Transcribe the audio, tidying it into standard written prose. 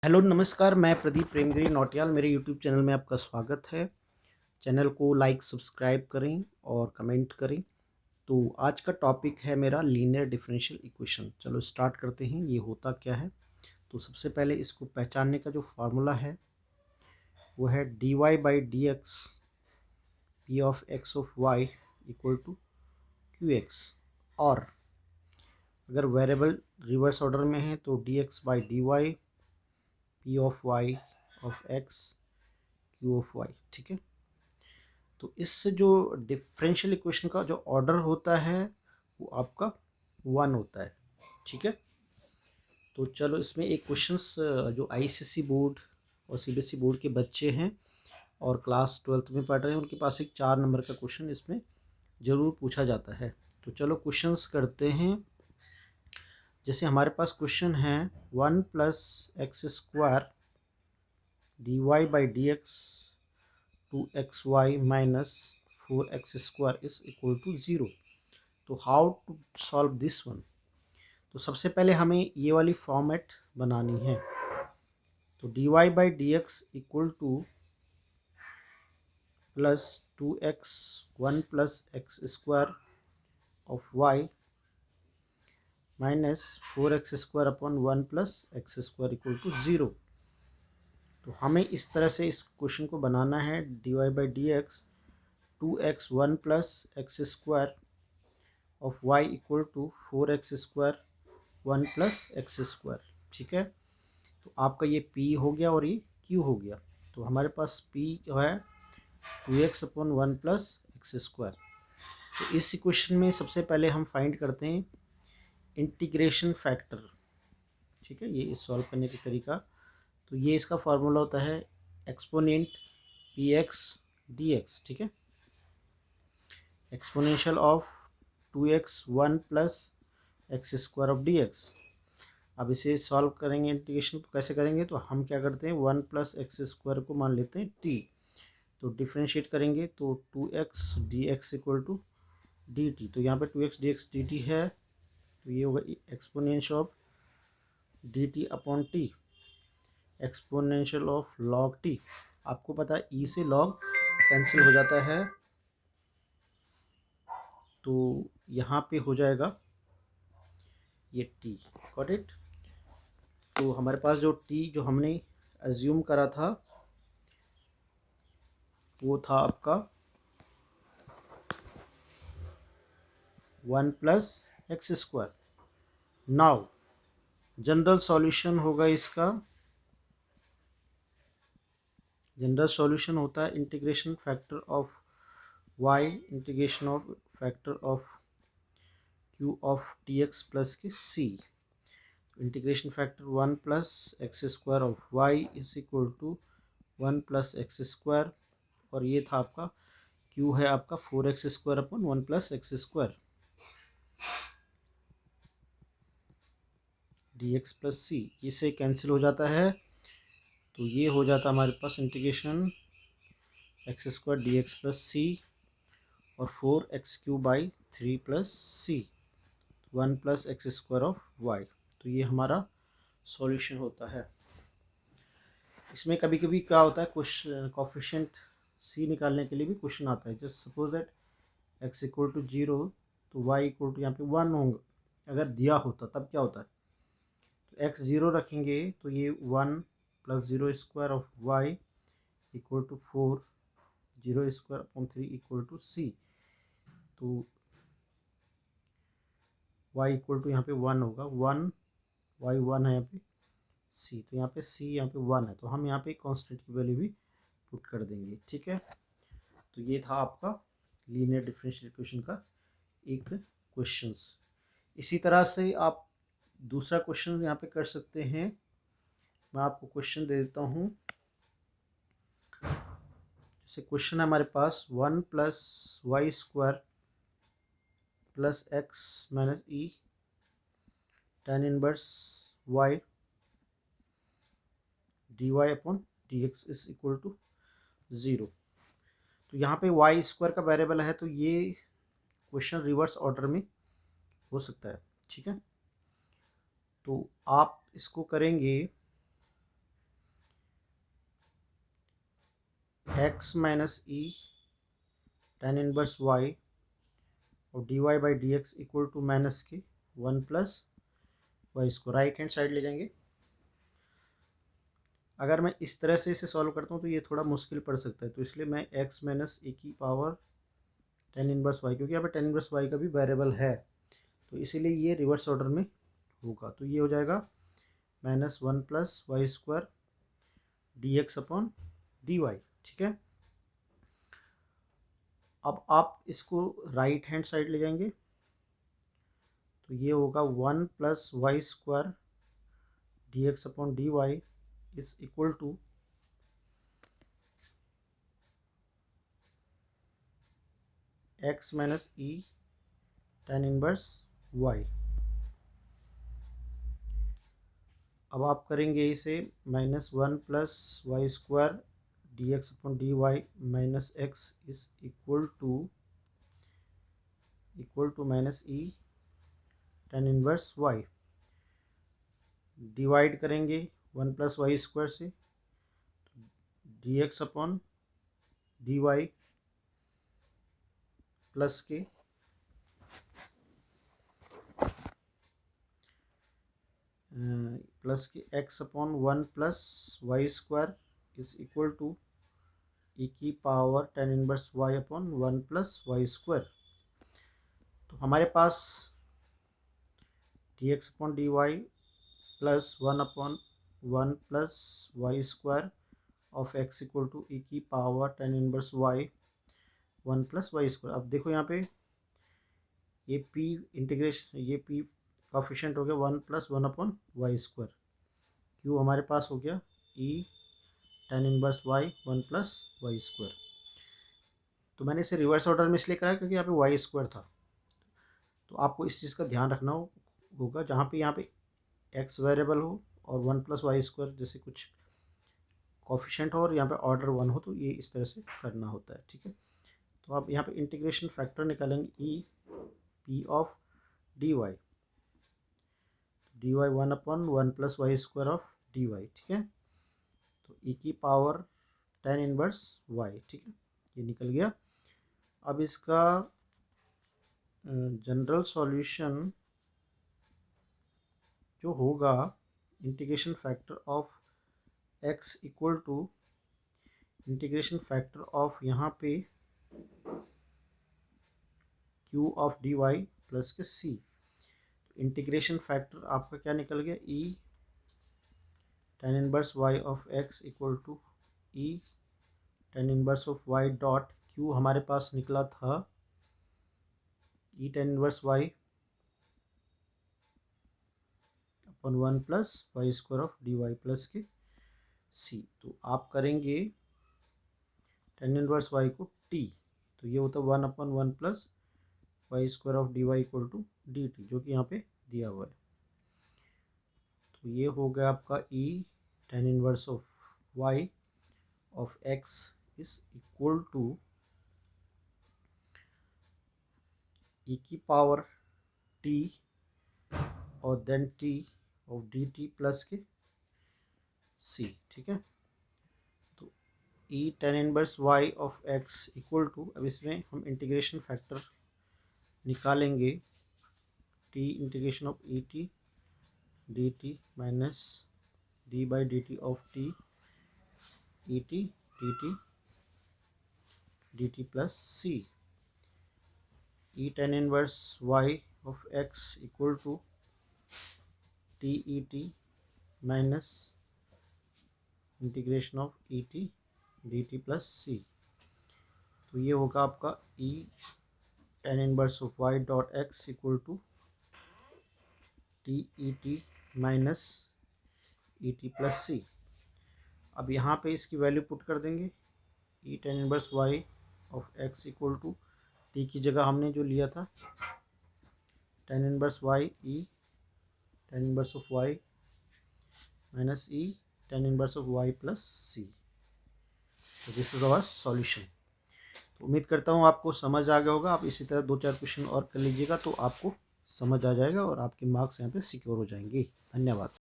Hello नमस्कार, मैं प्रदीप प्रेमगिरी नौटियाल। मेरे यूट्यूब चैनल में आपका स्वागत है। चैनल को लाइक सब्सक्राइब करें और कमेंट करें। तो आज का टॉपिक है मेरा लीनियर डिफरेंशियल इक्वेशन। चलो स्टार्ट करते हैं, ये होता क्या है। तो सबसे पहले इसको पहचानने का जो फार्मूला है वो है dy by D X P of X of Y equal to Q X. और अगर वेरिएबल रिवर्स ऑर्डर में है तो D X by D Y P of Y of X Q of Y. ठीक है। तो इससे जो डिफरेंशियल इक्वेशन का जो ऑर्डर होता है वो आपका 1 होता है। ठीक है। तो चलो इसमें एक क्वेश्चंस जो आईसीएसई बोर्ड और सीबीएसई बोर्ड के बच्चे हैं और क्लास 12th में पढ़ रहे हैं उनके पास एक 4 नंबर का क्वेश्चन इसमें ज़रूर पूछा जाता है। तो चलो क्वेश्चंस करते हैं। जैसे हमारे पास क्वेश्चन है 1 plus x square D Y by D X two X Y minus 4x square is equal to 0। तो how to solve this one. तो सबसे पहले हमें ये वाली फॉर्मेट बनानी है। तो D Y by D X equal to plus 2x 1 plus x square of Y minus 4x square upon 1 plus x square equal to 0। तो हमें इस तरह से इस क्वेश्चन को बनाना है। D Y by D X 2x 1 plus x square of y equal to 4x square 1 plus x square. ठीक है। तो आपका ये p हो गया और ये q हो गया। तो हमारे पास p जो है 2x upon 1 plus x square. तो इस इक्वेशन में सबसे पहले हम फाइंड करते हैं इंटीग्रेशन फैक्टर। ठीक है, ये इस सॉल्व करने का तरीका। तो ये इसका फार्मूला होता है exponent P x D x. ठीक है, exponential of 2x 1 plus x square of D x. अब इसे सॉल्व करेंगे इंटीग्रेशन तो कैसे करेंगे। तो हम क्या करते हैं 1 प्लस एक्स स्क्वायर को मान लेते हैं t। तो डिफ्रेंशिएट करेंगे तो 2x D X equal to D T. तो यहाँ पे 2x D x D T है। तो ये होगा exponential of D T upon T, exponential of log T. आपको पता है ई से लॉग कैंसिल हो जाता है। तो यहाँ पे हो जाएगा ये टी। Got it. तो हमारे पास जो टी जो हमने एज्यूम करा था वो था आपका 1 plus x square. Now general solution होगा इसका। जनरल सॉल्यूशन होता है integration factor of y integration of factor of q of t x plus के c। Integration factor 1 plus x square of y is equal to 1 plus x square. और ये था आपका q है आपका 4x square upon 1 plus x square D x plus c. इसे cancel हो जाता है। तो ये हो जाता है हमारे पास integration x square D x plus c और 4x³ by 3 plus c 1 plus x square of y. तो ये हमारा सॉल्यूशन होता है। इसमें कभी कभी क्या होता है कुछ कोफिशिएंट सी निकालने के लिए भी क्वेश्चन आता है। Just suppose that X equal to 0 तो वाई इक्वल टू यहाँ पे 1 होंगे। अगर दिया होता तब क्या होता है। तो एक्स 0 रखेंगे तो ये 1 plus 0 square of Y equal to 4 0 square upon 3 equal to c. तो y इक्वल टू यहाँ पे 1 होगा। 1 y 1 है यहाँ पे c। तो यहाँ पे c यहाँ पे 1 है तो हम यहाँ पे कांस्टेंट की वैल्यू भी पुट कर देंगे। ठीक है। तो ये था आपका लीनियर डिफरेंशियल इक्वेशन का एक क्वेश्चंस। इसी तरह से आप दूसरा क्वेश्चन यहाँ पे कर सकते हैं। मैं आपको क्वेश्चन दे देता हूँ। जैसे क्वेश्चन है हमारे पास 1 plus Y square plus X minus E tan inverse y D Y upon D X is equal to 0। तो यहाँ पे वाई स्क्वायर का वेरिएबल है तो ये क्वेश्चन रिवर्स ऑर्डर में हो सकता है। ठीक है। तो आप इसको करेंगे एक्स माइनस ई tan इनवर्स वाई और D Y by D X equal to minus के 1 प्लस वाई, इसको राइट हैंड साइड ले जाएंगे। अगर मैं इस तरह से इसे सॉल्व करता हूँ तो ये थोड़ा मुश्किल पड़ सकता है, तो इसलिए मैं एक्स माइनस ए की पावर tan इनवर्स वाई, क्योंकि यहाँ पे tan इनवर्स वाई का भी वेरिएबल है, तो इसीलिए ये रिवर्स ऑर्डर में होगा। तो ये हो जाएगा minus 1 plus Y square D x upon D Y. ठीक है, अब आप इसको राइट हैंड साइड ले जाएंगे तो ये होगा 1 plus Y square D x upon D y is equal to x minus E tan inverse y. अब आप करेंगे इसे minus 1 plus Y square D x upon D y minus x is equal to minus E tan inverse y. Divide करेंगे 1 plus Y square से, d x upon D Y plus के x upon 1 plus Y square is equal to e की power tan inverse y upon 1 plus Y square. तो हमारे पास d x upon D Y plus 1 upon 1 plus Y square of x equal to e की power tan inverse y 1 plus Y square. अब देखो यहाँ पे ये पी इंटीग्रेशन, ये पी कॉफिशेंट हो गया 1 plus 1 upon y square, q हमारे पास हो गया ई tan inverse y 1 plus Y square. तो मैंने इसे रिवर्स ऑर्डर में इसलिए कराया क्योंकि यहाँ पे वाई स्क्वायर था, तो आपको इस चीज़ का ध्यान रखना होगा जहाँ पे यहाँ पे एक्स वेरिएबल हो और 1 प्लस वाई स्क्वायर जैसे कुछ कॉफिशेंट हो और यहाँ पे ऑर्डर 1 हो, तो ये इस तरह से करना होता है। ठीक है, तो आप यहाँ पे इंटीग्रेशन फैक्टर निकालेंगे E P of D Y 1 upon 1 plus Y square of D Y. ठीक है, तो ई की पावर tan इनवर्स वाई। ठीक है, ये निकल गया। अब इसका जनरल सॉल्यूशन जो होगा, integration factor of x equal to integration factor of यहाँ पे Q of D Y plus के सी। इंटीग्रेशन फैक्टर आपका क्या निकल गया, ई tan inverse Y of x equal to E tan inverse of Y dot Q हमारे पास निकला था E tan inverse Y upon 1 plus Y square of D Y plus के सी। तो आप करेंगे tan इनवर्स वाई को टी, तो ये होता है 1 upon 1 plus Y square of D Y equal to D T, जो कि यहाँ पे दिया हुआ है। तो ये हो गया आपका e tan inverse of Y of x is equal to e की पावर टी और then T of D t plus के सी। ठीक है, तो ई tan inverse Y of x equal to, अब इसमें हम इंटीग्रेशन फैक्टर निकालेंगे, T integration of e t d T minus D by D T of T e t d t plus C. E tan inverse Y of x equal to t e t minus integration of e t d t plus c. तो ये होगा आपका e tan inverse of Y dot x equal to t e t minus e t plus c. अब यहाँ पे इसकी value put कर देंगे, e tan inverse Y of x equal to t की जगह हमने जो लिया था tan inverse y e tan inverse of Y minus E tan inverse of Y plus c. तो दिस इज आवर सॉल्यूशन। तो उम्मीद करता हूँ आपको समझ आ गया होगा। आप इसी तरह 2-4 क्वेश्चन और कर लीजिएगा तो आपको समझ आ जाएगा और आपके मार्क्स यहाँ पे सिक्योर हो जाएंगे। धन्यवाद।